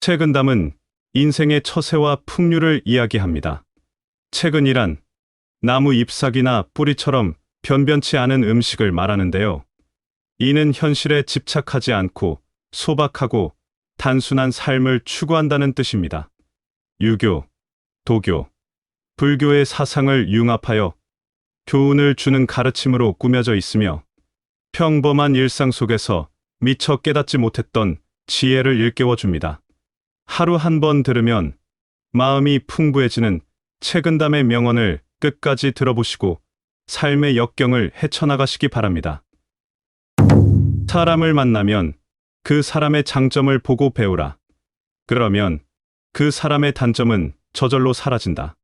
책은담은 인생의 처세와 풍류를 이야기합니다. 책은이란 나무 잎사귀나 뿌리처럼 변변치 않은 음식을 말하는데요. 이는 현실에 집착하지 않고 소박하고 단순한 삶을 추구한다는 뜻입니다. 유교, 도교, 불교의 사상을 융합하여 교훈을 주는 가르침으로 꾸며져 있으며 평범한 일상 속에서 미처 깨닫지 못했던 지혜를 일깨워 줍니다. 하루 한 번 들으면 마음이 풍부해지는 책은담의 명언을 끝까지 들어보시고 삶의 역경을 헤쳐나가시기 바랍니다. 사람을 만나면 그 사람의 장점을 보고 배우라. 그러면 그 사람의 단점은 저절로 사라진다.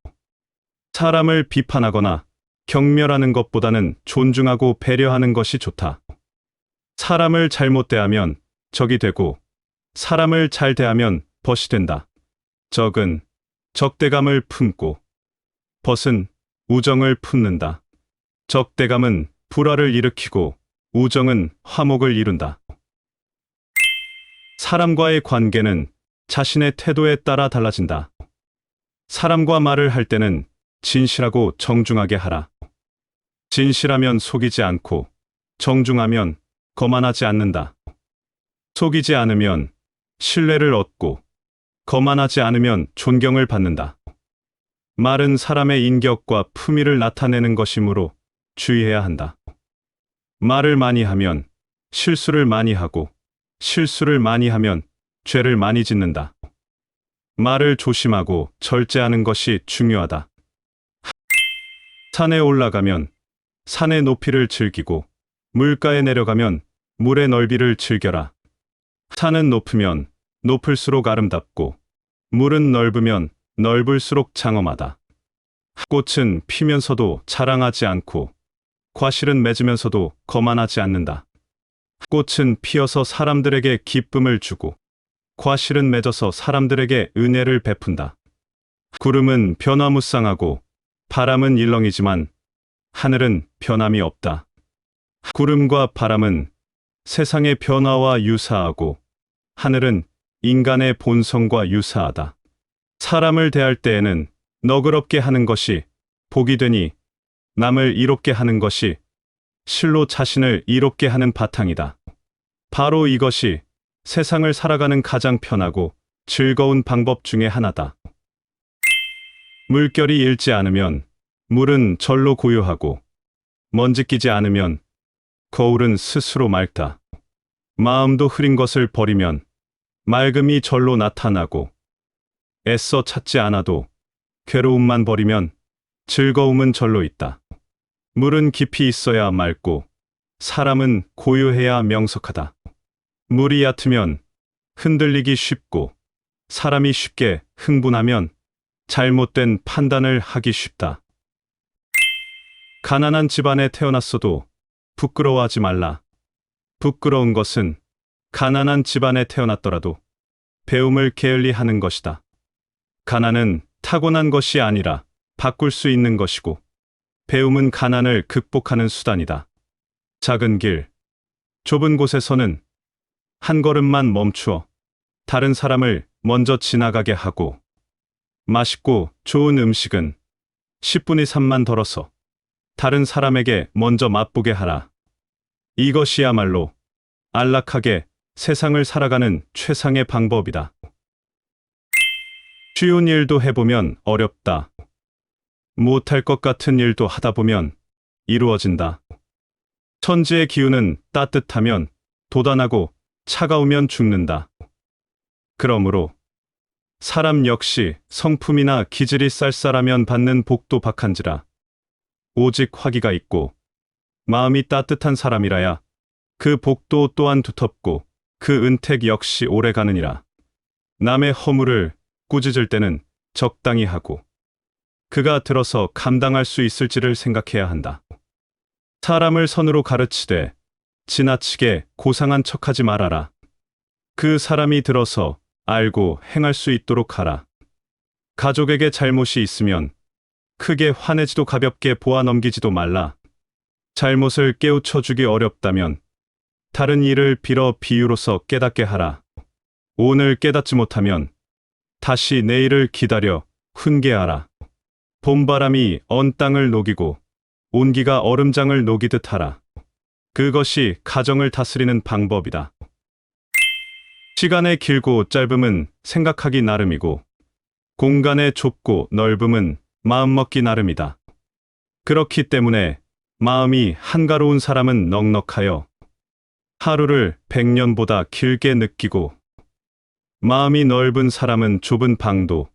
사람을 비판하거나 경멸하는 것보다는 존중하고 배려하는 것이 좋다. 사람을 잘못 대하면 적이 되고 사람을 잘 대하면 벗이 된다. 적은 적대감을 품고 벗은 우정을 품는다. 적대감은 불화를 일으키고 우정은 화목을 이룬다. 사람과의 관계는 자신의 태도에 따라 달라진다. 사람과 말을 할 때는 진실하고 정중하게 하라. 진실하면 속이지 않고 정중하면 거만하지 않는다. 속이지 않으면 신뢰를 얻고 거만하지 않으면 존경을 받는다. 말은 사람의 인격과 품위를 나타내는 것이므로 주의해야 한다. 말을 많이 하면 실수를 많이 하고 실수를 많이 하면 죄를 많이 짓는다. 말을 조심하고 절제하는 것이 중요하다. 산에 올라가면 산의 높이를 즐기고 물가에 내려가면 물의 넓이를 즐겨라. 산은 높으면 높을수록 아름답고 물은 넓으면 넓을수록 장엄하다. 꽃은 피면서도 자랑하지 않고 과실은 맺으면서도 거만하지 않는다. 꽃은 피어서 사람들에게 기쁨을 주고 과실은 맺어서 사람들에게 은혜를 베푼다. 구름은 변화무쌍하고 바람은 일렁이지만 하늘은 변함이 없다. 구름과 바람은 세상의 변화와 유사하고 하늘은 인간의 본성과 유사하다. 사람을 대할 때에는 너그럽게 하는 것이 복이 되니 남을 이롭게 하는 것이 실로 자신을 이롭게 하는 바탕이다. 바로 이것이 세상을 살아가는 가장 편하고 즐거운 방법 중에 하나다. 물결이 일지 않으면 물은 절로 고요하고 먼지 끼지 않으면 거울은 스스로 맑다. 마음도 흐린 것을 버리면 맑음이 절로 나타나고 애써 찾지 않아도 괴로움만 버리면 즐거움은 절로 있다. 물은 깊이 있어야 맑고 사람은 고요해야 명석하다. 물이 얕으면 흔들리기 쉽고 사람이 쉽게 흥분하면 잘못된 판단을 하기 쉽다. 가난한 집안에 태어났어도 부끄러워하지 말라. 부끄러운 것은 가난한 집안에 태어났더라도 배움을 게을리하는 것이다. 가난은 타고난 것이 아니라 바꿀 수 있는 것이고 배움은 가난을 극복하는 수단이다. 작은 길, 좁은 곳에서는 한 걸음만 멈추어 다른 사람을 먼저 지나가게 하고 맛있고 좋은 음식은 10분의 3만 덜어서 다른 사람에게 먼저 맛보게 하라. 이것이야말로 안락하게 세상을 살아가는 최상의 방법이다. 쉬운 일도 해보면 어렵다. 못할 것 같은 일도 하다 보면 이루어진다. 천지의 기운은 따뜻하면 돋아나고 차가우면 죽는다. 그러므로 사람 역시 성품이나 기질이 쌀쌀하면 받는 복도 박한지라. 오직 화기가 있고 마음이 따뜻한 사람이라야 그 복도 또한 두텁고 그 은택 역시 오래가느니라. 남의 허물을 꾸짖을 때는 적당히 하고 그가 들어서 감당할 수 있을지를 생각해야 한다. 사람을 선으로 가르치되 지나치게 고상한 척하지 말아라. 그 사람이 들어서 알고 행할 수 있도록 하라. 가족에게 잘못이 있으면 크게 화내지도 가볍게 보아 넘기지도 말라. 잘못을 깨우쳐 주기 어렵다면 다른 일을 빌어 비유로서 깨닫게 하라. 오늘 깨닫지 못하면 다시 내일을 기다려 훈계하라. 봄바람이 언 땅을 녹이고 온기가 얼음장을 녹이듯 하라. 그것이 가정을 다스리는 방법이다. 시간의 길고 짧음은 생각하기 나름이고 공간의 좁고 넓음은 마음먹기 나름이다. 그렇기 때문에 마음이 한가로운 사람은 넉넉하여 하루를 100년보다 길게 느끼고 마음이 넓은 사람은 좁은 방도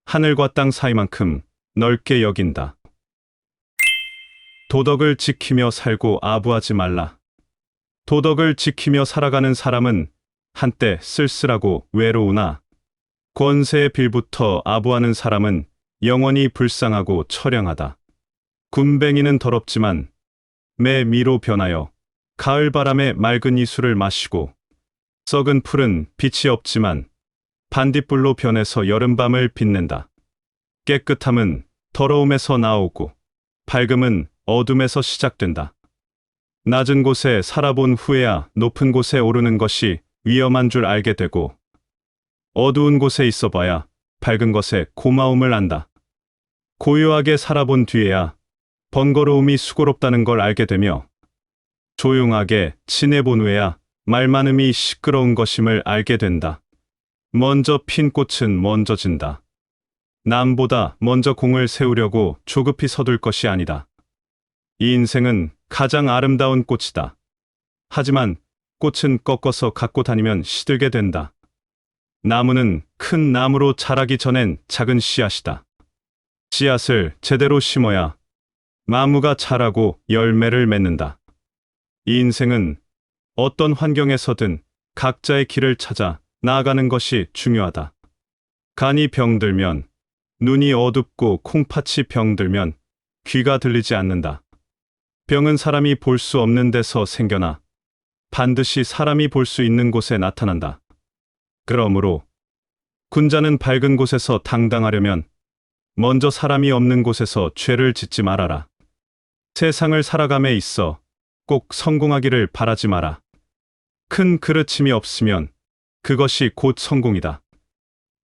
하늘과 땅 사이만큼 넓게 여긴다. 도덕을 지키며 살고 아부하지 말라. 도덕을 지키며 살아가는 사람은 한때 쓸쓸하고 외로우나 권세의 빌부터 아부하는 사람은 영원히 불쌍하고 처량하다. 군뱅이는 더럽지만 매 미로 변하여 가을바람에 맑은 이술을 마시고 썩은 풀은 빛이 없지만 반딧불로 변해서 여름밤을 빛낸다. 깨끗함은 더러움에서 나오고 밝음은 어둠에서 시작된다. 낮은 곳에 살아본 후에야 높은 곳에 오르는 것이 위험한 줄 알게 되고 어두운 곳에 있어봐야 밝은 것에 고마움을 안다. 고요하게 살아본 뒤에야 번거로움이 수고롭다는 걸 알게 되며 조용하게 지내본 후에야 말 많음이 시끄러운 것임을 알게 된다. 먼저 핀 꽃은 먼저 진다. 남보다 먼저 공을 세우려고 조급히 서둘 것이 아니다. 이 인생은 가장 아름다운 꽃이다. 하지만 꽃은 꺾어서 갖고 다니면 시들게 된다. 나무는 큰 나무로 자라기 전엔 작은 씨앗이다. 씨앗을 제대로 심어야 나무가 자라고 열매를 맺는다. 이 인생은 어떤 환경에서든 각자의 길을 찾아 나아가는 것이 중요하다. 간이 병들면, 눈이 어둡고 콩팥이 병들면 귀가 들리지 않는다. 병은 사람이 볼 수 없는 데서 생겨나 반드시 사람이 볼 수 있는 곳에 나타난다. 그러므로 군자는 밝은 곳에서 당당하려면 먼저 사람이 없는 곳에서 죄를 짓지 말아라. 세상을 살아감에 있어 꼭 성공하기를 바라지 마라. 큰 그르침이 없으면 그것이 곧 성공이다.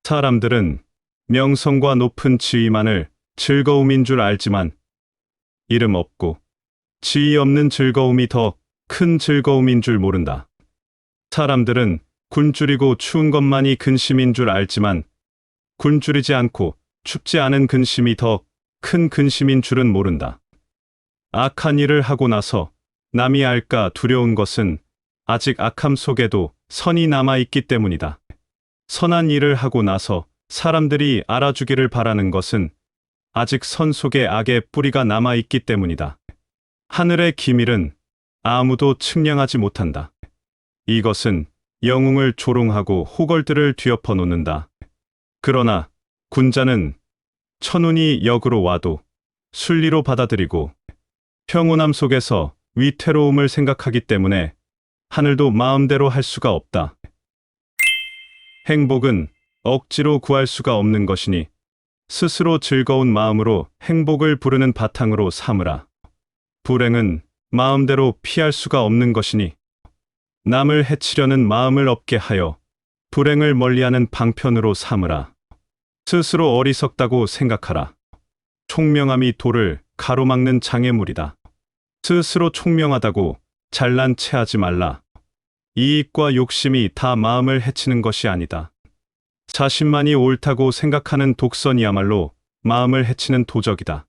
사람들은 명성과 높은 지위만을 즐거움인 줄 알지만 이름 없고 지위 없는 즐거움이 더 큰 즐거움인 줄 모른다. 사람들은 굶주리고 추운 것만이 근심인 줄 알지만 굶주리지 않고 춥지 않은 근심이 더 큰 근심인 줄은 모른다. 악한 일을 하고 나서 남이 알까 두려운 것은 아직 악함 속에도 선이 남아있기 때문이다. 선한 일을 하고 나서 사람들이 알아주기를 바라는 것은 아직 선 속에 악의 뿌리가 남아있기 때문이다. 하늘의 기밀은 아무도 측량하지 못한다. 이것은 영웅을 조롱하고 호걸들을 뒤엎어 놓는다. 그러나 군자는 천운이 역으로 와도 순리로 받아들이고 평온함 속에서 위태로움을 생각하기 때문에 하늘도 마음대로 할 수가 없다. 행복은 억지로 구할 수가 없는 것이니 스스로 즐거운 마음으로 행복을 부르는 바탕으로 삼으라. 불행은 마음대로 피할 수가 없는 것이니 남을 해치려는 마음을 없게 하여 불행을 멀리하는 방편으로 삼으라. 스스로 어리석다고 생각하라. 총명함이 도를 가로막는 장애물이다. 스스로 총명하다고 잘난 체하지 말라. 이익과 욕심이 다 마음을 해치는 것이 아니다. 자신만이 옳다고 생각하는 독선이야말로 마음을 해치는 도적이다.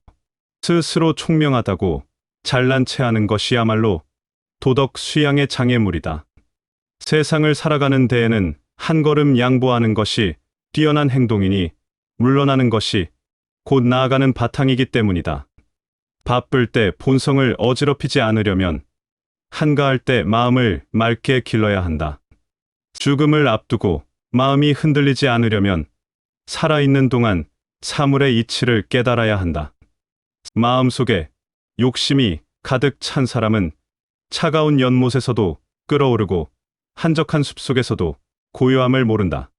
스스로 총명하다고 잘난 체하는 것이야말로 도덕 수양의 장애물이다. 세상을 살아가는 데에는 한 걸음 양보하는 것이 뛰어난 행동이니 물러나는 것이 곧 나아가는 바탕이기 때문이다. 바쁠 때 본성을 어지럽히지 않으려면 한가할 때 마음을 맑게 길러야 한다. 죽음을 앞두고 마음이 흔들리지 않으려면 살아있는 동안 사물의 이치를 깨달아야 한다. 마음속에 욕심이 가득 찬 사람은 차가운 연못에서도 끓어오르고 한적한 숲속에서도 고요함을 모른다.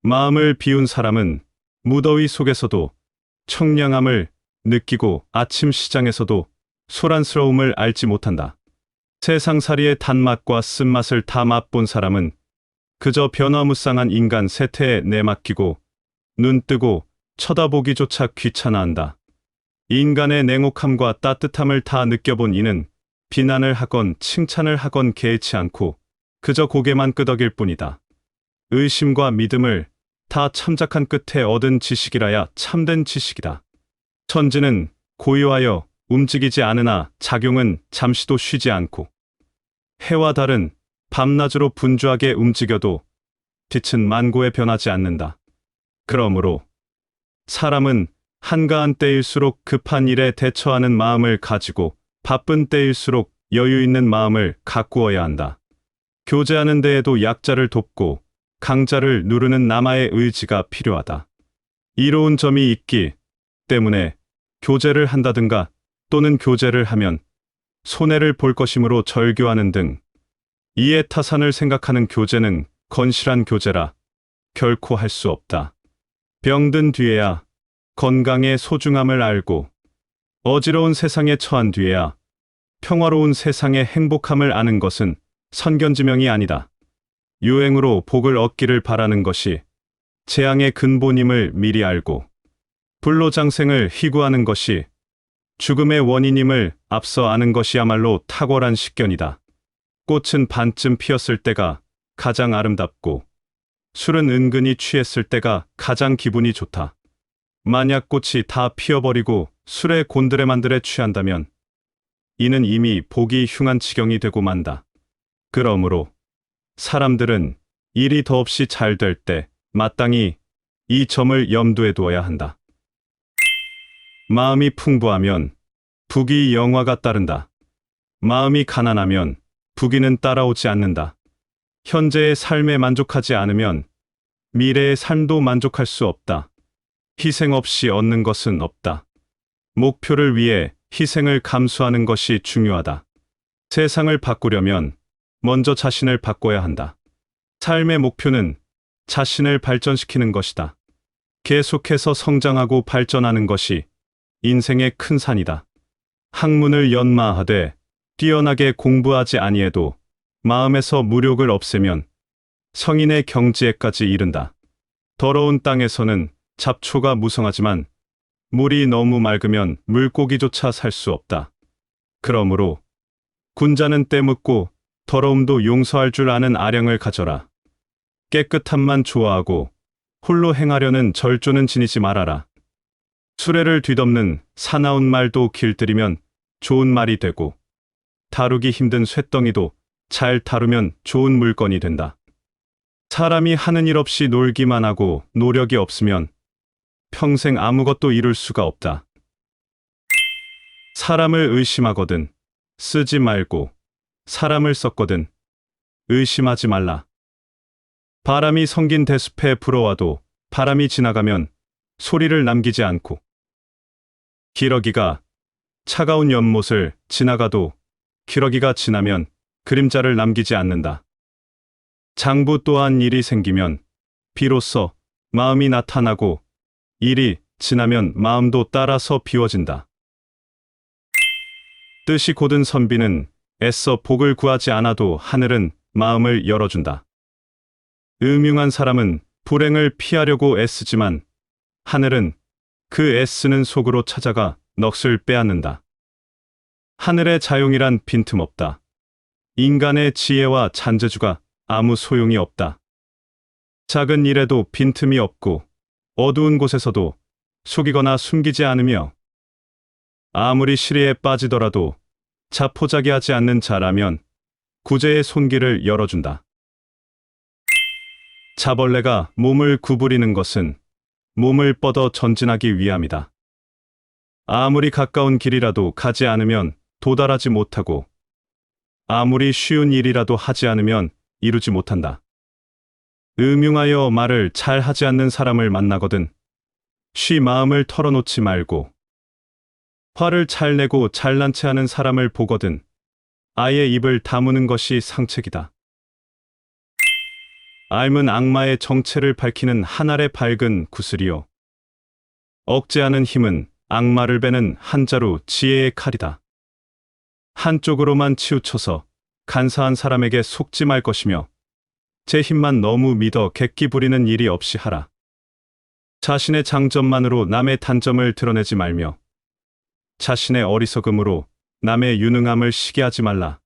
마음을 비운 사람은 무더위 속에서도 청량함을 느끼고 아침 시장에서도 소란스러움을 알지 못한다. 세상살이의 단맛과 쓴맛을 다 맛본 사람은 그저 변화무쌍한 인간 세태에 내맡기고 눈 뜨고 쳐다보기조차 귀찮아한다. 인간의 냉혹함과 따뜻함을 다 느껴본 이는 비난을 하건 칭찬을 하건 개의치 않고 그저 고개만 끄덕일 뿐이다. 의심과 믿음을 다 참작한 끝에 얻은 지식이라야 참된 지식이다. 천지는 고요하여 움직이지 않으나 작용은 잠시도 쉬지 않고 해와 달은 밤낮으로 분주하게 움직여도 빛은 만고에 변하지 않는다. 그러므로 사람은 한가한 때일수록 급한 일에 대처하는 마음을 가지고 바쁜 때일수록 여유 있는 마음을 가꾸어야 한다. 교제하는 데에도 약자를 돕고 강자를 누르는 남아의 의지가 필요하다. 이로운 점이 있기 때문에 교제를 한다든가 또는 교제를 하면 손해를 볼 것이므로 절교하는 등 이해 타산을 생각하는 교제는 건실한 교제라 결코 할 수 없다. 병든 뒤에야 건강의 소중함을 알고 어지러운 세상에 처한 뒤에야 평화로운 세상의 행복함을 아는 것은 선견지명이 아니다. 유행으로 복을 얻기를 바라는 것이 재앙의 근본임을 미리 알고 불로장생을 희구하는 것이 죽음의 원인임을 앞서 아는 것이야말로 탁월한 식견이다. 꽃은 반쯤 피었을 때가 가장 아름답고 술은 은근히 취했을 때가 가장 기분이 좋다. 만약 꽃이 다 피어버리고 술에 곤드레만드레 취한다면 이는 이미 복이 흉한 지경이 되고 만다. 그러므로 사람들은 일이 더없이 잘 될 때 마땅히 이 점을 염두에 두어야 한다. 마음이 풍부하면 부귀 영화가 따른다. 마음이 가난하면 부귀는 따라오지 않는다. 현재의 삶에 만족하지 않으면 미래의 삶도 만족할 수 없다. 희생 없이 얻는 것은 없다. 목표를 위해 희생을 감수하는 것이 중요하다. 세상을 바꾸려면 먼저 자신을 바꿔야 한다. 삶의 목표는 자신을 발전시키는 것이다. 계속해서 성장하고 발전하는 것이 인생의 큰 산이다. 학문을 연마하되 뛰어나게 공부하지 아니해도 마음에서 무력을 없애면 성인의 경지에까지 이른다. 더러운 땅에서는 잡초가 무성하지만 물이 너무 맑으면 물고기조차 살 수 없다. 그러므로 군자는 때묻고 더러움도 용서할 줄 아는 아량을 가져라. 깨끗함만 좋아하고 홀로 행하려는 절조는 지니지 말아라. 수레를 뒤덮는 사나운 말도 길들이면 좋은 말이 되고 다루기 힘든 쇳덩이도 잘 다루면 좋은 물건이 된다. 사람이 하는 일 없이 놀기만 하고 노력이 없으면 평생 아무것도 이룰 수가 없다. 사람을 의심하거든 쓰지 말고 사람을 썼거든 의심하지 말라. 바람이 성긴 대숲에 불어와도 바람이 지나가면 소리를 남기지 않고 기러기가 차가운 연못을 지나가도 기러기가 지나면 그림자를 남기지 않는다. 장부 또한 일이 생기면 비로소 마음이 나타나고 일이 지나면 마음도 따라서 비워진다. 뜻이 곧은 선비는 애써 복을 구하지 않아도 하늘은 마음을 열어준다. 음흉한 사람은 불행을 피하려고 애쓰지만 하늘은 그 애쓰는 속으로 찾아가 넋을 빼앗는다. 하늘의 자용이란 빈틈없다. 인간의 지혜와 잔재주가 아무 소용이 없다. 작은 일에도 빈틈이 없고 어두운 곳에서도 속이거나 숨기지 않으며 아무리 시리에 빠지더라도 자포자기하지 않는 자라면 구제의 손길을 열어준다. 자벌레가 몸을 구부리는 것은 몸을 뻗어 전진하기 위함이다. 아무리 가까운 길이라도 가지 않으면 도달하지 못하고 아무리 쉬운 일이라도 하지 않으면 이루지 못한다. 음흉하여 말을 잘 하지 않는 사람을 만나거든 쉬 마음을 털어놓지 말고 화를 잘 내고 잘난 체 하는 사람을 보거든 아예 입을 다무는 것이 상책이다. 앓은 악마의 정체를 밝히는 하늘의 밝은 구슬이요. 억제하는 힘은 악마를 베는 한자루 지혜의 칼이다. 한쪽으로만 치우쳐서 간사한 사람에게 속지 말 것이며 제 힘만 너무 믿어 객기 부리는 일이 없이 하라. 자신의 장점만으로 남의 단점을 드러내지 말며 자신의 어리석음으로 남의 유능함을 시기하지 말라.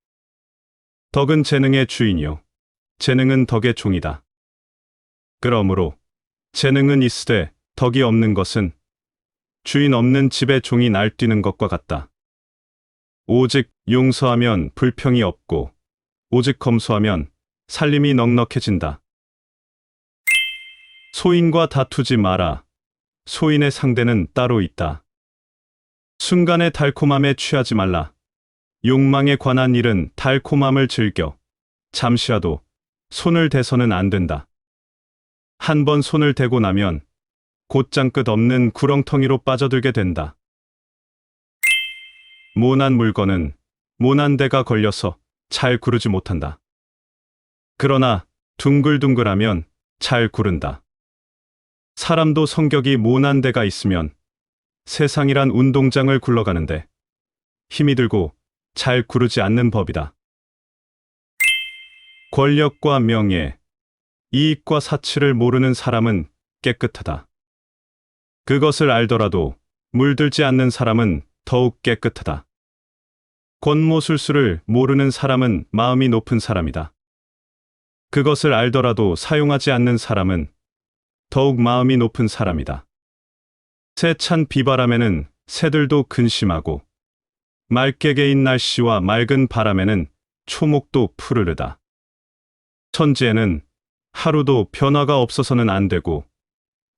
덕은 재능의 주인이요 재능은 덕의 종이다. 그러므로 재능은 있으되 덕이 없는 것은 주인 없는 집의 종이 날뛰는 것과 같다. 오직 용서하면 불평이 없고 오직 검소하면 살림이 넉넉해진다. 소인과 다투지 마라. 소인의 상대는 따로 있다. 순간의 달콤함에 취하지 말라. 욕망에 관한 일은 달콤함을 즐겨 잠시라도 손을 대서는 안 된다. 한 번 손을 대고 나면 곧장 끝 없는 구렁텅이로 빠져들게 된다. 모난 물건은 모난 데가 걸려서 잘 구르지 못한다. 그러나 둥글둥글하면 잘 구른다. 사람도 성격이 모난 데가 있으면 세상이란 운동장을 굴러가는데 힘이 들고 잘 구르지 않는 법이다. 권력과 명예, 이익과 사치를 모르는 사람은 깨끗하다. 그것을 알더라도 물들지 않는 사람은 더욱 깨끗하다. 권모술수를 모르는 사람은 마음이 높은 사람이다. 그것을 알더라도 사용하지 않는 사람은 더욱 마음이 높은 사람이다. 세찬 비바람에는 새들도 근심하고 맑게 개인 날씨와 맑은 바람에는 초목도 푸르르다. 천지에는 하루도 변화가 없어서는 안 되고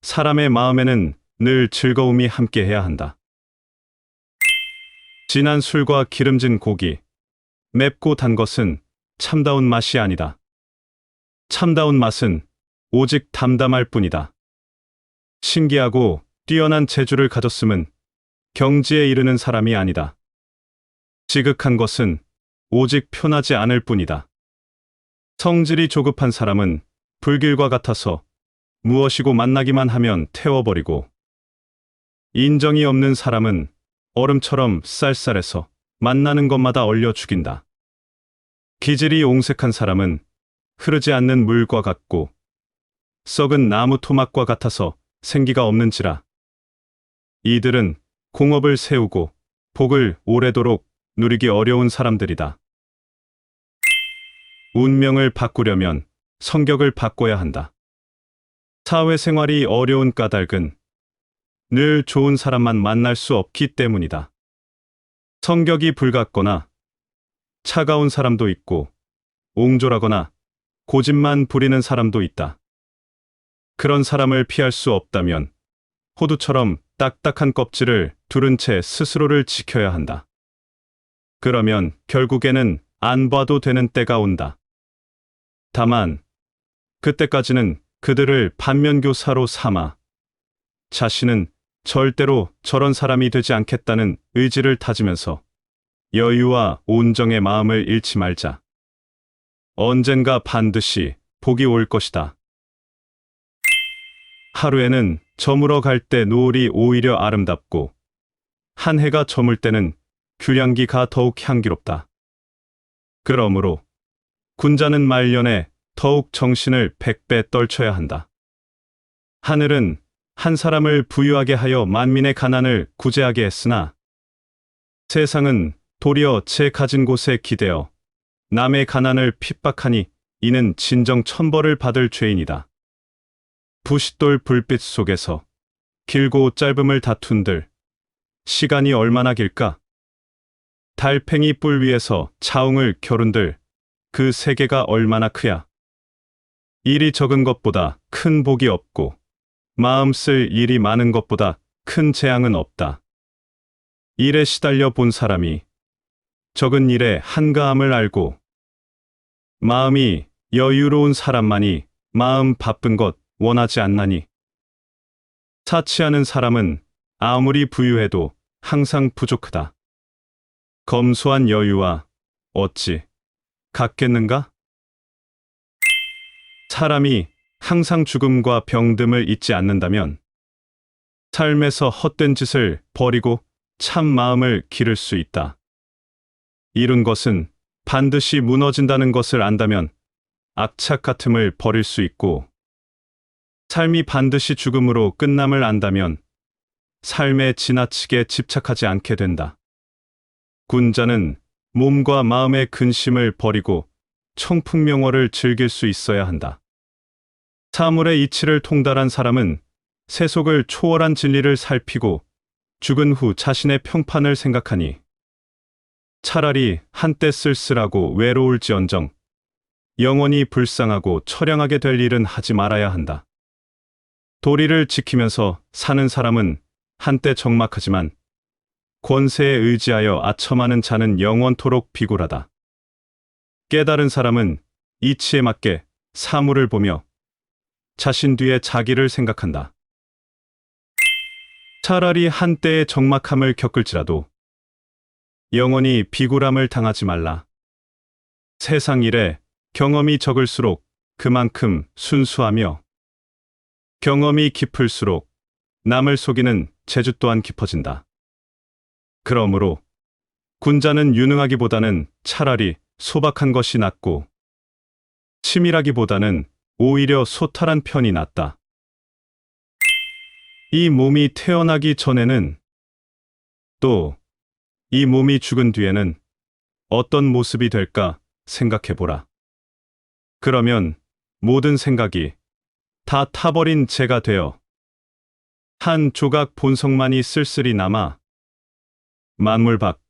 사람의 마음에는 늘 즐거움이 함께해야 한다. 진한 술과 기름진 고기, 맵고 단 것은 참다운 맛이 아니다. 참다운 맛은 오직 담담할 뿐이다. 신기하고 뛰어난 재주를 가졌음은 경지에 이르는 사람이 아니다. 지극한 것은 오직 편하지 않을 뿐이다. 성질이 조급한 사람은 불길과 같아서 무엇이고 만나기만 하면 태워버리고 인정이 없는 사람은 얼음처럼 쌀쌀해서 만나는 것마다 얼려 죽인다. 기질이 옹색한 사람은 흐르지 않는 물과 같고 썩은 나무 토막과 같아서 생기가 없는지라. 이들은 공업을 세우고 복을 오래도록 누리기 어려운 사람들이다. 운명을 바꾸려면 성격을 바꿔야 한다. 사회생활이 어려운 까닭은 늘 좋은 사람만 만날 수 없기 때문이다. 성격이 불같거나 차가운 사람도 있고 옹졸하거나 고집만 부리는 사람도 있다. 그런 사람을 피할 수 없다면 호두처럼 딱딱한 껍질을 두른 채 스스로를 지켜야 한다. 그러면 결국에는 안 봐도 되는 때가 온다. 다만 그때까지는 그들을 반면교사로 삼아 자신은 절대로 저런 사람이 되지 않겠다는 의지를 다지면서 여유와 온정의 마음을 잃지 말자. 언젠가 반드시 복이 올 것이다. 하루에는 저물어 갈 때 노을이 오히려 아름답고 한 해가 저물 때는 귤향기가 더욱 향기롭다. 그러므로 군자는 말년에 더욱 정신을 100배 떨쳐야 한다. 하늘은 한 사람을 부유하게 하여 만민의 가난을 구제하게 했으나 세상은 도리어 제 가진 곳에 기대어 남의 가난을 핍박하니 이는 진정 천벌을 받을 죄인이다. 부싯돌 불빛 속에서 길고 짧음을 다툰들 시간이 얼마나 길까? 달팽이 뿔 위에서 차웅을 겨룬들 그 세계가 얼마나 크야? 일이 적은 것보다 큰 복이 없고 마음 쓸 일이 많은 것보다 큰 재앙은 없다. 일에 시달려 본 사람이 적은 일의 한가함을 알고 마음이 여유로운 사람만이 마음 바쁜 것 원하지 않나니 사치하는 사람은 아무리 부유해도 항상 부족하다. 검소한 여유와 어찌 같겠는가? 사람이 항상 죽음과 병듦을 잊지 않는다면 삶에서 헛된 짓을 버리고 참 마음을 기를 수 있다. 이룬 것은 반드시 무너진다는 것을 안다면 악착 같음을 버릴 수 있고, 삶이 반드시 죽음으로 끝남을 안다면 삶에 지나치게 집착하지 않게 된다. 군자는 몸과 마음의 근심을 버리고 청풍명월을 즐길 수 있어야 한다. 사물의 이치를 통달한 사람은 세속을 초월한 진리를 살피고 죽은 후 자신의 평판을 생각하니 차라리 한때 쓸쓸하고 외로울지언정 영원히 불쌍하고 처량하게 될 일은 하지 말아야 한다. 도리를 지키면서 사는 사람은 한때 적막하지만 권세에 의지하여 아첨하는 자는 영원토록 비굴하다. 깨달은 사람은 이치에 맞게 사물을 보며 자신 뒤에 자기를 생각한다. 차라리 한때의 적막함을 겪을지라도 영원히 비굴함을 당하지 말라. 세상 일에 경험이 적을수록 그만큼 순수하며 경험이 깊을수록 남을 속이는 재주 또한 깊어진다. 그러므로 군자는 유능하기보다는 차라리 소박한 것이 낫고 치밀하기보다는 오히려 소탈한 편이 낫다. 이 몸이 태어나기 전에는 또 이 몸이 죽은 뒤에는 어떤 모습이 될까 생각해보라. 그러면 모든 생각이 다 타버린 재가 되어 한 조각 본성만이 쓸쓸히 남아 만물 밖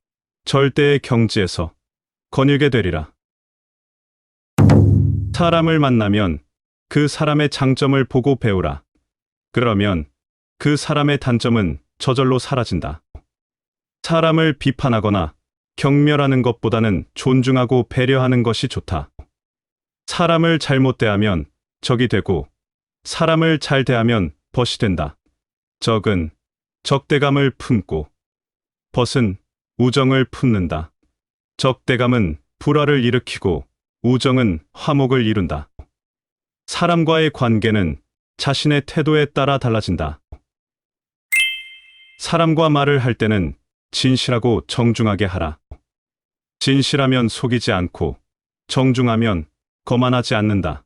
절대의 경지에서 거닐게 되리라. 사람을 만나면 그 사람의 장점을 보고 배우라. 그러면 그 사람의 단점은 저절로 사라진다. 사람을 비판하거나 경멸하는 것보다는 존중하고 배려하는 것이 좋다. 사람을 잘못 대하면 적이 되고 사람을 잘 대하면 벗이 된다. 적은 적대감을 품고 벗은 우정을 품는다. 적대감은 불화를 일으키고 우정은 화목을 이룬다. 사람과의 관계는 자신의 태도에 따라 달라진다. 사람과 말을 할 때는 진실하고 정중하게 하라. 진실하면 속이지 않고 정중하면 거만하지 않는다.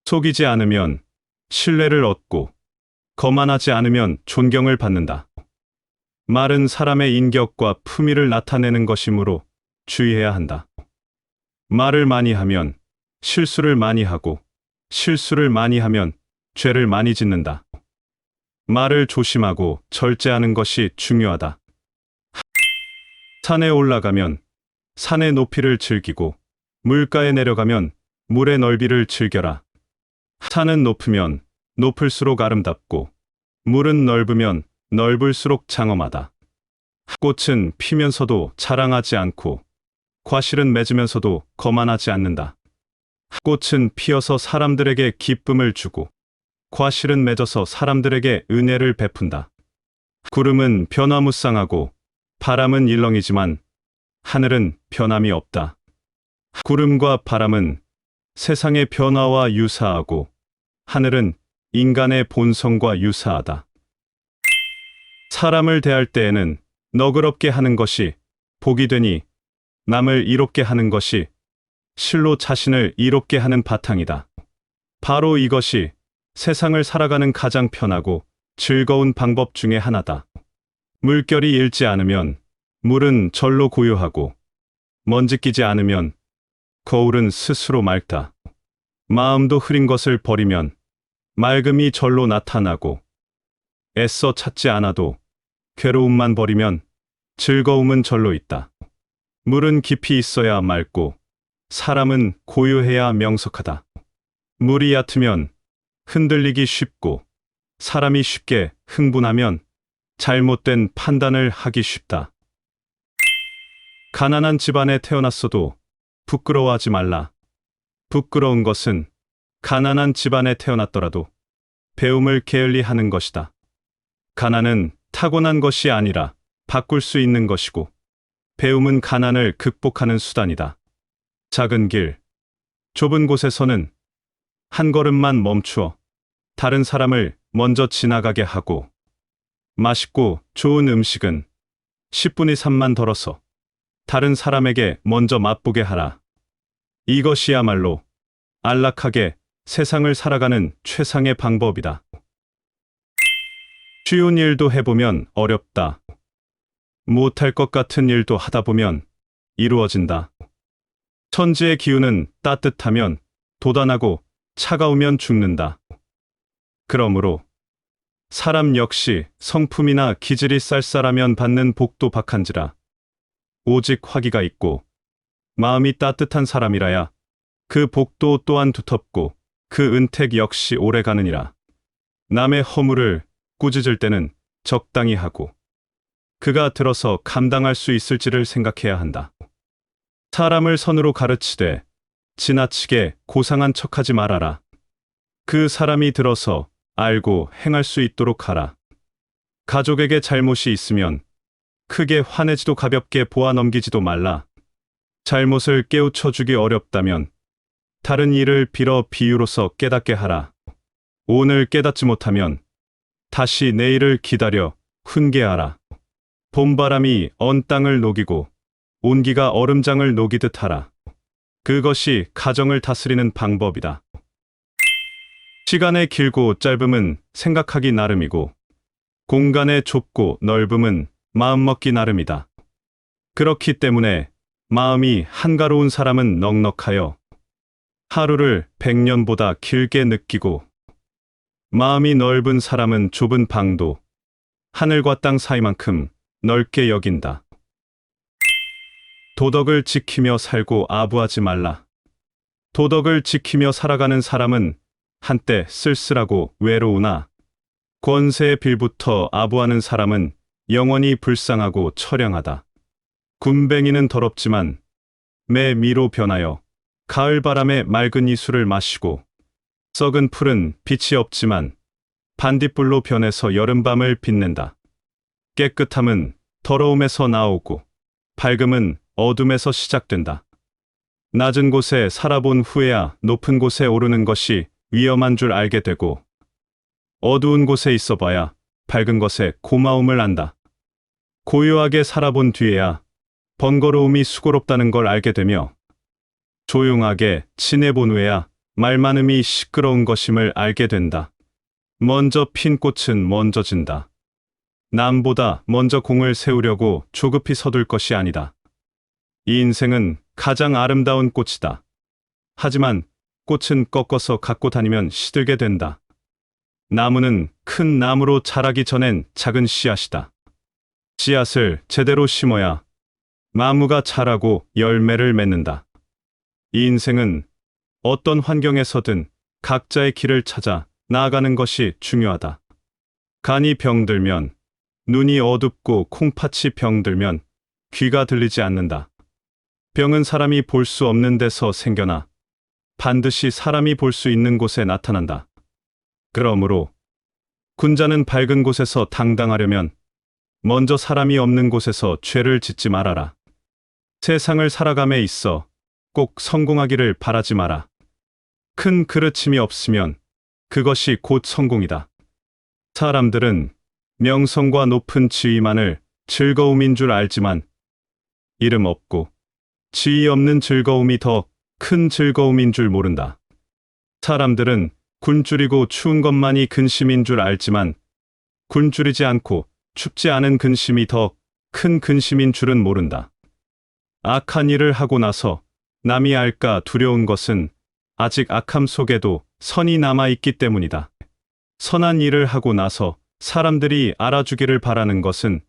속이지 않으면 신뢰를 얻고 거만하지 않으면 존경을 받는다. 말은 사람의 인격과 품위를 나타내는 것이므로 주의해야 한다. 말을 많이 하면 실수를 많이 하고 실수를 많이 하면 죄를 많이 짓는다. 말을 조심하고 절제하는 것이 중요하다. 산에 올라가면 산의 높이를 즐기고 물가에 내려가면 물의 넓이를 즐겨라. 산은 높으면 높을수록 아름답고 물은 넓으면 넓을수록 장엄하다. 꽃은 피면서도 자랑하지 않고 과실은 맺으면서도 거만하지 않는다. 꽃은 피어서 사람들에게 기쁨을 주고 과실은 맺어서 사람들에게 은혜를 베푼다. 구름은 변화무쌍하고 바람은 일렁이지만 하늘은 변함이 없다. 구름과 바람은 세상의 변화와 유사하고 하늘은 인간의 본성과 유사하다. 사람을 대할 때에는 너그럽게 하는 것이 복이 되니 남을 이롭게 하는 것이 실로 자신을 이롭게 하는 바탕이다. 바로 이것이 세상을 살아가는 가장 편하고 즐거운 방법 중에 하나다. 물결이 일지 않으면 물은 절로 고요하고 먼지 끼지 않으면 거울은 스스로 맑다. 마음도 흐린 것을 버리면 맑음이 절로 나타나고 애써 찾지 않아도 괴로움만 버리면 즐거움은 절로 있다. 물은 깊이 있어야 맑고 사람은 고요해야 명석하다. 물이 얕으면 흔들리기 쉽고 사람이 쉽게 흥분하면 잘못된 판단을 하기 쉽다. 가난한 집안에 태어났어도 부끄러워하지 말라. 부끄러운 것은 가난한 집안에 태어났더라도 배움을 게을리 하는 것이다. 가난은 타고난 것이 아니라 바꿀 수 있는 것이고 배움은 가난을 극복하는 수단이다. 작은 길, 좁은 곳에서는 한 걸음만 멈추어 다른 사람을 먼저 지나가게 하고 맛있고 좋은 음식은 10분의 3만 덜어서 다른 사람에게 먼저 맛보게 하라. 이것이야말로 안락하게 세상을 살아가는 최상의 방법이다. 쉬운 일도 해보면 어렵다. 못할 것 같은 일도 하다 보면 이루어진다. 천지의 기운은 따뜻하면 도단하고 차가우면 죽는다. 그러므로 사람 역시 성품이나 기질이 쌀쌀하면 받는 복도 박한지라. 오직 화기가 있고 마음이 따뜻한 사람이라야 그 복도 또한 두텁고 그 은택 역시 오래가느니라. 남의 허물을 꾸짖을 때는 적당히 하고 그가 들어서 감당할 수 있을지를 생각해야 한다. 사람을 선으로 가르치되 지나치게 고상한 척하지 말아라. 그 사람이 들어서 알고 행할 수 있도록 하라. 가족에게 잘못이 있으면 크게 화내지도 가볍게 보아 넘기지도 말라. 잘못을 깨우쳐 주기 어렵다면 다른 일을 빌어 비유로서 깨닫게 하라. 오늘 깨닫지 못하면 다시 내일을 기다려 훈계하라. 봄바람이 언 땅을 녹이고 온기가 얼음장을 녹이듯 하라. 그것이 가정을 다스리는 방법이다. 시간의 길고 짧음은 생각하기 나름이고 공간의 좁고 넓음은 마음먹기 나름이다. 그렇기 때문에 마음이 한가로운 사람은 넉넉하여 하루를 100년보다 길게 느끼고 마음이 넓은 사람은 좁은 방도 하늘과 땅 사이만큼 넓게 여긴다. 도덕을 지키며 살고 아부하지 말라. 도덕을 지키며 살아가는 사람은 한때 쓸쓸하고 외로우나 권세에 빌부터 아부하는 사람은 영원히 불쌍하고 처량하다. 군뱅이는 더럽지만 매 미로 변하여 가을 바람에 맑은 이슬을 마시고 썩은 풀은 빛이 없지만 반딧불로 변해서 여름밤을 빛낸다. 깨끗함은 더러움에서 나오고 밝음은 어둠에서 시작된다. 낮은 곳에 살아본 후에야 높은 곳에 오르는 것이 위험한 줄 알게 되고 어두운 곳에 있어봐야 밝은 것에 고마움을 안다. 고요하게 살아본 뒤에야 번거로움이 수고롭다는 걸 알게 되며 조용하게 지내본 후에야 말 많음이 시끄러운 것임을 알게 된다. 먼저 핀 꽃은 먼저 진다. 남보다 먼저 공을 세우려고 조급히 서둘 것이 아니다. 이 인생은 가장 아름다운 꽃이다. 하지만 꽃은 꺾어서 갖고 다니면 시들게 된다. 나무는 큰 나무로 자라기 전엔 작은 씨앗이다. 씨앗을 제대로 심어야 나무가 자라고 열매를 맺는다. 이 인생은 어떤 환경에서든 각자의 길을 찾아 나아가는 것이 중요하다. 간이 병들면, 눈이 어둡고 콩팥이 병들면 귀가 들리지 않는다. 병은 사람이 볼 수 없는 데서 생겨나 반드시 사람이 볼 수 있는 곳에 나타난다. 그러므로 군자는 밝은 곳에서 당당하려면 먼저 사람이 없는 곳에서 죄를 짓지 말아라. 세상을 살아감에 있어 꼭 성공하기를 바라지 마라. 큰 그르침이 없으면 그것이 곧 성공이다. 사람들은 명성과 높은 지위만을 즐거움인 줄 알지만 이름 없고 지위 없는 즐거움이 더 큰 즐거움인 줄 모른다. 사람들은 굶주리고 추운 것만이 근심인 줄 알지만 굶주리지 않고 춥지 않은 근심이 더 큰 근심인 줄은 모른다. 악한 일을 하고 나서 남이 알까 두려운 것은 아직 악함 속에도 선이 남아있기 때문이다. 선한 일을 하고 나서 사람들이 알아주기를 바라는 것은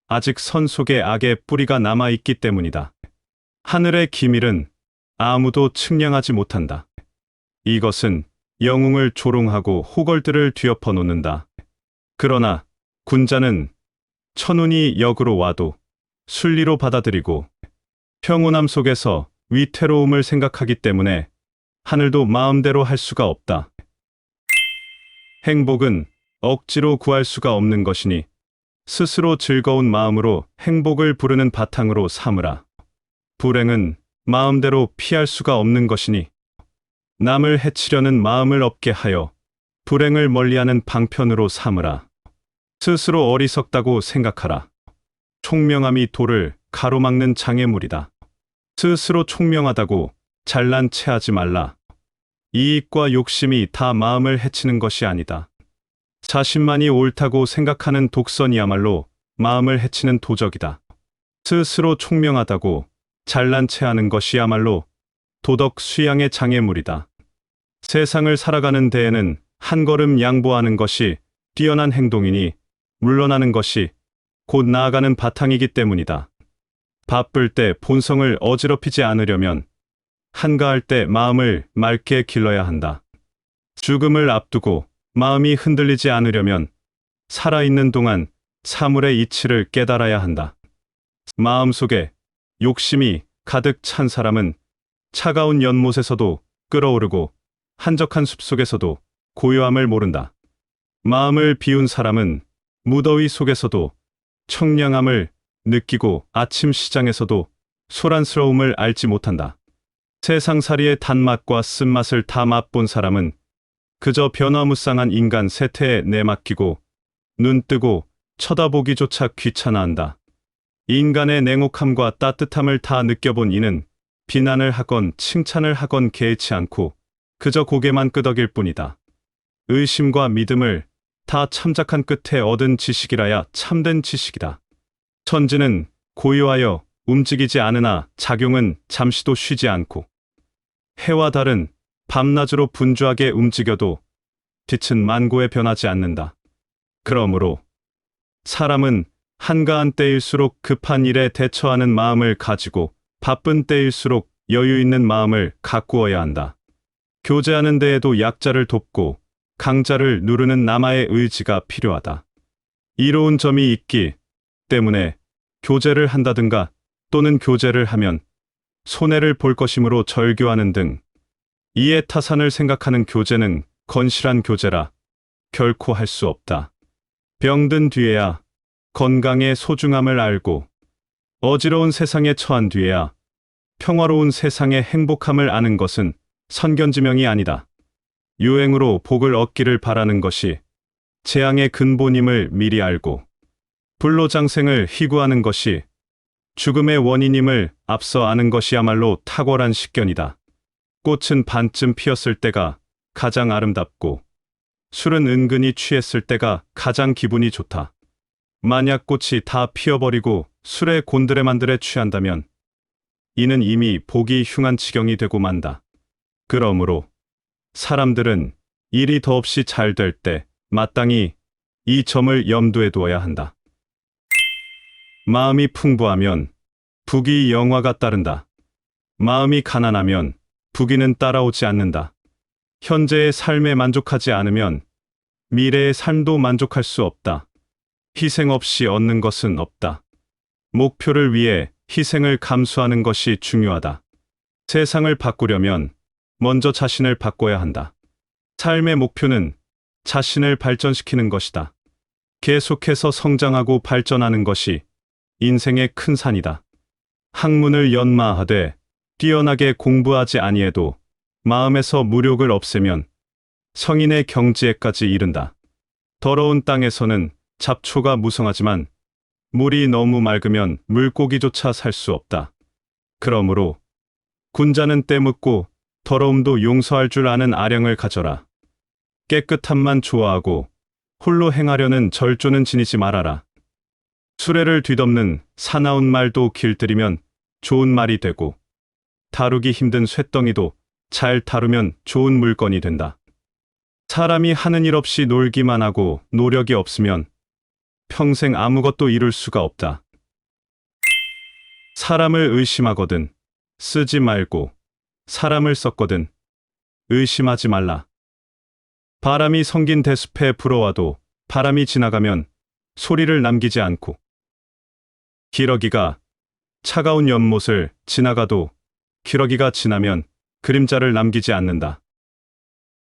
아직 선 속에 악의 뿌리가 남아있기 때문이다. 하늘의 기밀은 아무도 측량하지 못한다. 이것은 영웅을 조롱하고 호걸들을 뒤엎어 놓는다. 그러나 군자는 천운이 역으로 와도 순리로 받아들이고 평온함 속에서 위태로움을 생각하기 때문에 하늘도 마음대로 할 수가 없다. 행복은 억지로 구할 수가 없는 것이니 스스로 즐거운 마음으로 행복을 부르는 바탕으로 삼으라. 불행은 마음대로 피할 수가 없는 것이니 남을 해치려는 마음을 없게 하여 불행을 멀리하는 방편으로 삼으라. 스스로 어리석다고 생각하라. 총명함이 도를 가로막는 장애물이다. 스스로 총명하다고 잘난 체하지 말라. 이익과 욕심이 다 마음을 해치는 것이 아니다. 자신만이 옳다고 생각하는 독선이야말로 마음을 해치는 도적이다. 스스로 총명하다고 잘난 체하는 것이야말로 도덕 수양의 장애물이다. 세상을 살아가는 데에는 한 걸음 양보하는 것이 뛰어난 행동이니 물러나는 것이 곧 나아가는 바탕이기 때문이다. 바쁠 때 본성을 어지럽히지 않으려면 한가할 때 마음을 맑게 길러야 한다. 죽음을 앞두고 마음이 흔들리지 않으려면 살아있는 동안 사물의 이치를 깨달아야 한다. 마음속에 욕심이 가득 찬 사람은 차가운 연못에서도 끓어오르고 한적한 숲속에서도 고요함을 모른다. 마음을 비운 사람은 무더위 속에서도 청량함을 느끼고 아침 시장에서도 소란스러움을 알지 못한다. 세상살이의 단맛과 쓴맛을 다 맛본 사람은 그저 변화무쌍한 인간 세태에 내맡기고 눈 뜨고 쳐다보기조차 귀찮아한다. 인간의 냉혹함과 따뜻함을 다 느껴본 이는 비난을 하건 칭찬을 하건 개의치 않고 그저 고개만 끄덕일 뿐이다. 의심과 믿음을 다 참작한 끝에 얻은 지식이라야 참된 지식이다. 천지는 고요하여 움직이지 않으나 작용은 잠시도 쉬지 않고 해와 달은 밤낮으로 분주하게 움직여도 빛은 만고에 변하지 않는다. 그러므로 사람은 한가한 때일수록 급한 일에 대처하는 마음을 가지고 바쁜 때일수록 여유 있는 마음을 가꾸어야 한다. 교제하는 데에도 약자를 돕고 강자를 누르는 남아의 의지가 필요하다. 이로운 점이 있기 때문에 교제를 한다든가 또는 교제를 하면 손해를 볼 것이므로 절교하는 등 이해 타산을 생각하는 교제는 건실한 교제라 결코 할 수 없다. 병든 뒤에야 건강의 소중함을 알고 어지러운 세상에 처한 뒤에야 평화로운 세상의 행복함을 아는 것은 선견지명이 아니다. 유행으로 복을 얻기를 바라는 것이 재앙의 근본임을 미리 알고 불로장생을 희구하는 것이 죽음의 원인임을 앞서 아는 것이야말로 탁월한 식견이다. 꽃은 반쯤 피었을 때가 가장 아름답고 술은 은근히 취했을 때가 가장 기분이 좋다. 만약 꽃이 다 피어버리고 술에 곤드레만드레 취한다면 이는 이미 복이 흉한 지경이 되고 만다. 그러므로 사람들은 일이 더없이 잘 될 때 마땅히 이 점을 염두에 두어야 한다. 마음이 풍부하면 부귀 영화가 따른다. 마음이 가난하면 부귀는 따라오지 않는다. 현재의 삶에 만족하지 않으면 미래의 삶도 만족할 수 없다. 희생 없이 얻는 것은 없다. 목표를 위해 희생을 감수하는 것이 중요하다. 세상을 바꾸려면 먼저 자신을 바꿔야 한다. 삶의 목표는 자신을 발전시키는 것이다. 계속해서 성장하고 발전하는 것이 인생의 큰 산이다. 학문을 연마하되 뛰어나게 공부하지 아니해도 마음에서 무력을 없애면 성인의 경지에까지 이른다. 더러운 땅에서는 잡초가 무성하지만 물이 너무 맑으면 물고기조차 살 수 없다. 그러므로 군자는 때 묻고 더러움도 용서할 줄 아는 아량을 가져라. 깨끗함만 좋아하고 홀로 행하려는 절조는 지니지 말아라. 수레를 뒤덮는 사나운 말도 길들이면 좋은 말이 되고 다루기 힘든 쇳덩이도 잘 다루면 좋은 물건이 된다. 사람이 하는 일 없이 놀기만 하고 노력이 없으면 평생 아무것도 이룰 수가 없다. 사람을 의심하거든 쓰지 말고 사람을 썼거든 의심하지 말라. 바람이 성긴 대숲에 불어와도 바람이 지나가면 소리를 남기지 않고 기러기가 차가운 연못을 지나가도 기러기가 지나면 그림자를 남기지 않는다.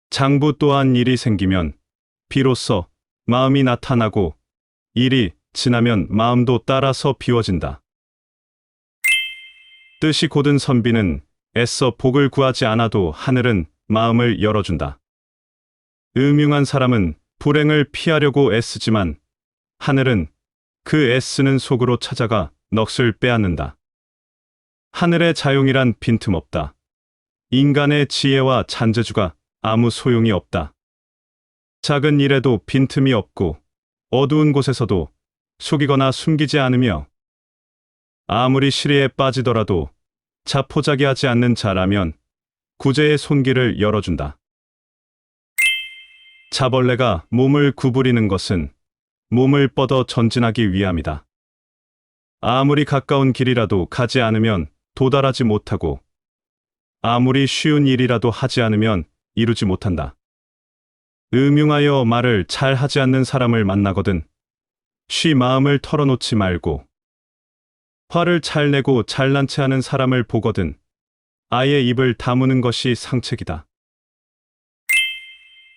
장부 또한 일이 생기면 비로소 마음이 나타나고 일이 지나면 마음도 따라서 비워진다. 뜻이 곧은 선비는 애써 복을 구하지 않아도 하늘은 마음을 열어준다. 음흉한 사람은 불행을 피하려고 애쓰지만 하늘은 그 애쓰는 속으로 찾아가 넋을 빼앗는다. 하늘의 자용이란 빈틈없다. 인간의 지혜와 잔재주가 아무 소용이 없다. 작은 일에도 빈틈이 없고 어두운 곳에서도 속이거나 숨기지 않으며 아무리 시리에 빠지더라도 자포자기하지 않는 자라면 구제의 손길을 열어준다. 자벌레가 몸을 구부리는 것은 몸을 뻗어 전진하기 위함이다. 아무리 가까운 길이라도 가지 않으면 도달하지 못하고 아무리 쉬운 일이라도 하지 않으면 이루지 못한다. 음흉하여 말을 잘 하지 않는 사람을 만나거든 쉬 마음을 털어놓지 말고 화를 잘 내고 잘난 체 하는 사람을 보거든 아예 입을 다무는 것이 상책이다.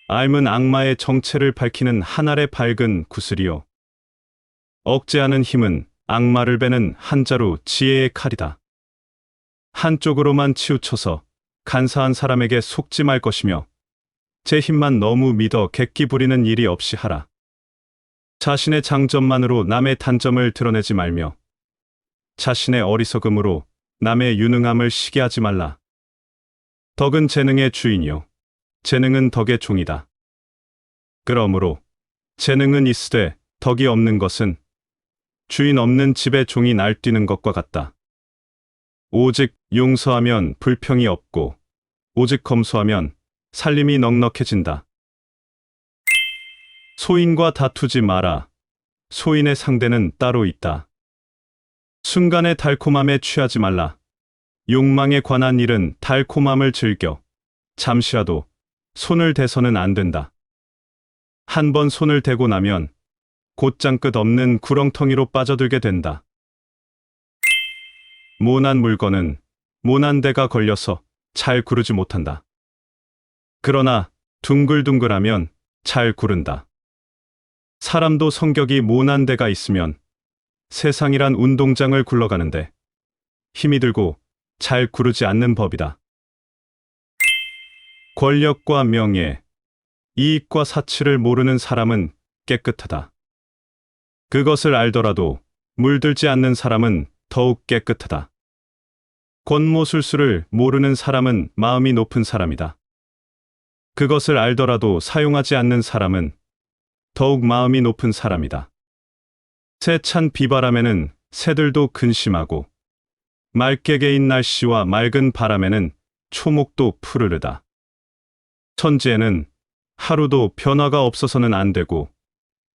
앓은 악마의 정체를 밝히는 하늘의 밝은 구슬이요. 억제하는 힘은 악마를 베는 한자루 지혜의 칼이다. 한쪽으로만 치우쳐서 간사한 사람에게 속지 말 것이며 제 힘만 너무 믿어 객기 부리는 일이 없이 하라. 자신의 장점만으로 남의 단점을 드러내지 말며 자신의 어리석음으로 남의 유능함을 시기하지 말라. 덕은 재능의 주인이요 재능은 덕의 종이다. 그러므로 재능은 있으되 덕이 없는 것은 주인 없는 집에 종이 날뛰는 것과 같다. 오직 용서하면 불평이 없고 오직 검소하면 살림이 넉넉해진다. 소인과 다투지 마라. 소인의 상대는 따로 있다. 순간의 달콤함에 취하지 말라. 욕망에 관한 일은 달콤함을 즐겨 잠시라도 손을 대서는 안 된다. 한 번 손을 대고 나면 곧장 끝 없는 구렁텅이로 빠져들게 된다. 모난 물건은 모난 데가 걸려서 잘 구르지 못한다. 그러나 둥글둥글하면 잘 구른다. 사람도 성격이 모난 데가 있으면 세상이란 운동장을 굴러가는데 힘이 들고 잘 구르지 않는 법이다. 권력과 명예, 이익과 사치를 모르는 사람은 깨끗하다. 그것을 알더라도 물들지 않는 사람은 더욱 깨끗하다. 권모술수를 모르는 사람은 마음이 높은 사람이다. 그것을 알더라도 사용하지 않는 사람은 더욱 마음이 높은 사람이다. 세찬 비바람에는 새들도 근심하고 맑게 개인 날씨와 맑은 바람에는 초목도 푸르르다. 천지에는 하루도 변화가 없어서는 안 되고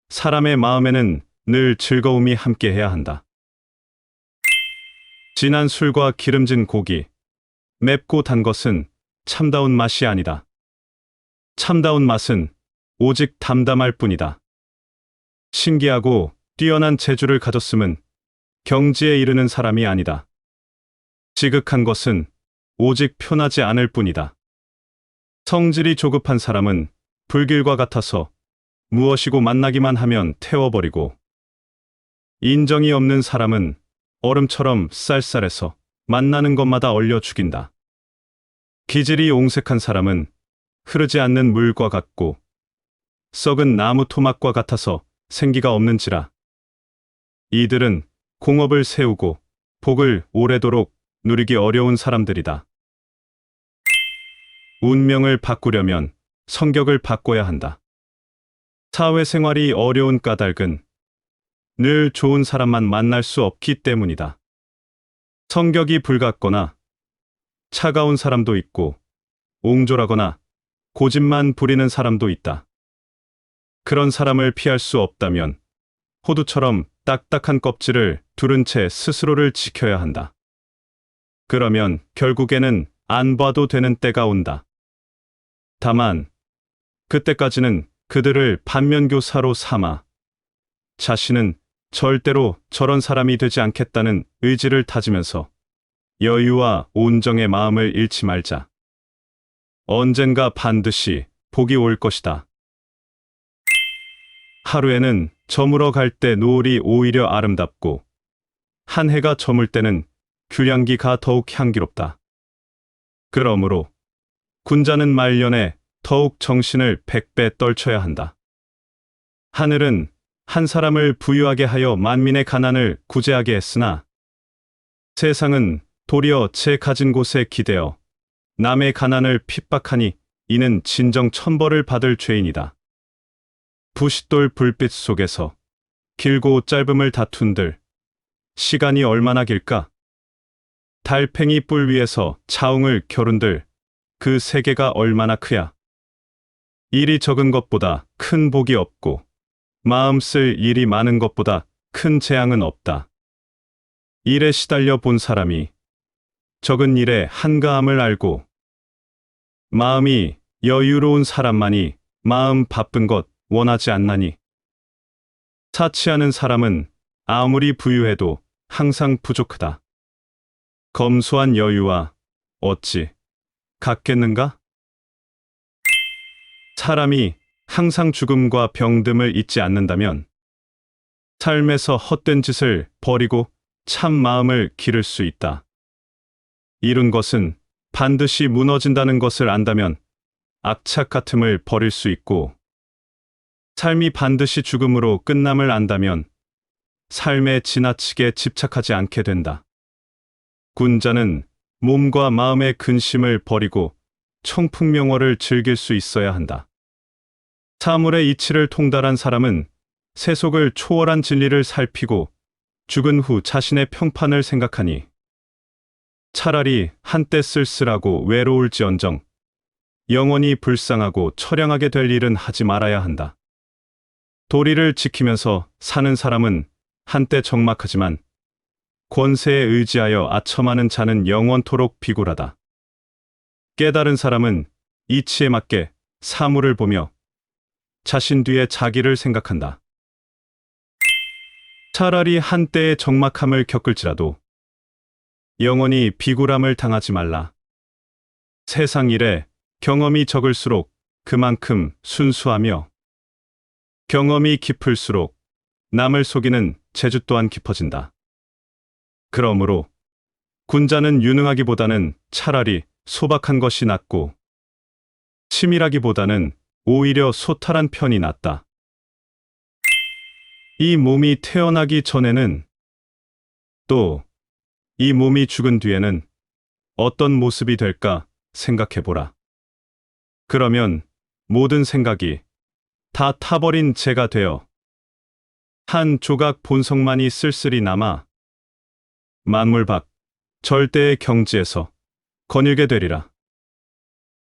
사람의 마음에는 늘 즐거움이 함께해야 한다. 진한 술과 기름진 고기, 맵고 단 것은 참다운 맛이 아니다. 참다운 맛은 오직 담담할 뿐이다. 신기하고 뛰어난 재주를 가졌음은 경지에 이르는 사람이 아니다. 지극한 것은 오직 편하지 않을 뿐이다. 성질이 조급한 사람은 불길과 같아서 무엇이고 만나기만 하면 태워버리고 인정이 없는 사람은 얼음처럼 쌀쌀해서 만나는 것마다 얼려 죽인다. 기질이 옹색한 사람은 흐르지 않는 물과 같고 썩은 나무 토막과 같아서 생기가 없는지라. 이들은 공업을 세우고 복을 오래도록 누리기 어려운 사람들이다. 운명을 바꾸려면 성격을 바꿔야 한다. 사회생활이 어려운 까닭은 늘 좋은 사람만 만날 수 없기 때문이다. 성격이 불같거나 차가운 사람도 있고 옹졸하거나 고집만 부리는 사람도 있다. 그런 사람을 피할 수 없다면 호두처럼 딱딱한 껍질을 두른 채 스스로를 지켜야 한다. 그러면 결국에는 안 봐도 되는 때가 온다. 다만 그때까지는 그들을 반면교사로 삼아 자신은 절대로 저런 사람이 되지 않겠다는 의지를 다지면서 여유와 온정의 마음을 잃지 말자. 언젠가 반드시 복이 올 것이다. 하루에는 저물어 갈 때 노을이 오히려 아름답고 한 해가 저물 때는 귤향기가 더욱 향기롭다. 그러므로 군자는 말년에 더욱 정신을 100배 떨쳐야 한다. 하늘은 한 사람을 부유하게 하여 만민의 가난을 구제하게 했으나 세상은 도리어 제 가진 곳에 기대어 남의 가난을 핍박하니 이는 진정 천벌을 받을 죄인이다. 부싯돌 불빛 속에서 길고 짧음을 다툰들 시간이 얼마나 길까? 달팽이 뿔 위에서 차웅을 겨룬들 그 세계가 얼마나 크야? 일이 적은 것보다 큰 복이 없고 마음 쓸 일이 많은 것보다 큰 재앙은 없다. 일에 시달려 본 사람이 적은 일의 한가함을 알고 마음이 여유로운 사람만이 마음 바쁜 것 원하지 않나니 사치하는 사람은 아무리 부유해도 항상 부족하다. 검소한 여유와 어찌 같겠는가? 사람이 항상 죽음과 병듦을 잊지 않는다면 삶에서 헛된 짓을 버리고 참 마음을 기를 수 있다. 이룬 것은 반드시 무너진다는 것을 안다면 악착 같음을 버릴 수 있고 삶이 반드시 죽음으로 끝남을 안다면 삶에 지나치게 집착하지 않게 된다. 군자는 몸과 마음의 근심을 버리고 청풍명월을 즐길 수 있어야 한다. 사물의 이치를 통달한 사람은 세속을 초월한 진리를 살피고 죽은 후 자신의 평판을 생각하니 차라리 한때 쓸쓸하고 외로울지언정 영원히 불쌍하고 처량하게 될 일은 하지 말아야 한다. 도리를 지키면서 사는 사람은 한때 적막하지만 권세에 의지하여 아첨하는 자는 영원토록 비굴하다. 깨달은 사람은 이치에 맞게 사물을 보며 자신 뒤에 자기를 생각한다. 차라리 한때의 적막함을 겪을지라도 영원히 비굴함을 당하지 말라. 세상 일에 경험이 적을수록 그만큼 순수하며 경험이 깊을수록 남을 속이는 재주 또한 깊어진다. 그러므로 군자는 유능하기보다는 차라리 소박한 것이 낫고 치밀하기보다는 오히려 소탈한 편이 낫다. 이 몸이 태어나기 전에는 또 이 몸이 죽은 뒤에는 어떤 모습이 될까 생각해보라. 그러면 모든 생각이 다 타버린 재가 되어 한 조각 본성만이 쓸쓸히 남아 만물 밖 절대의 경지에서 거닐게 되리라.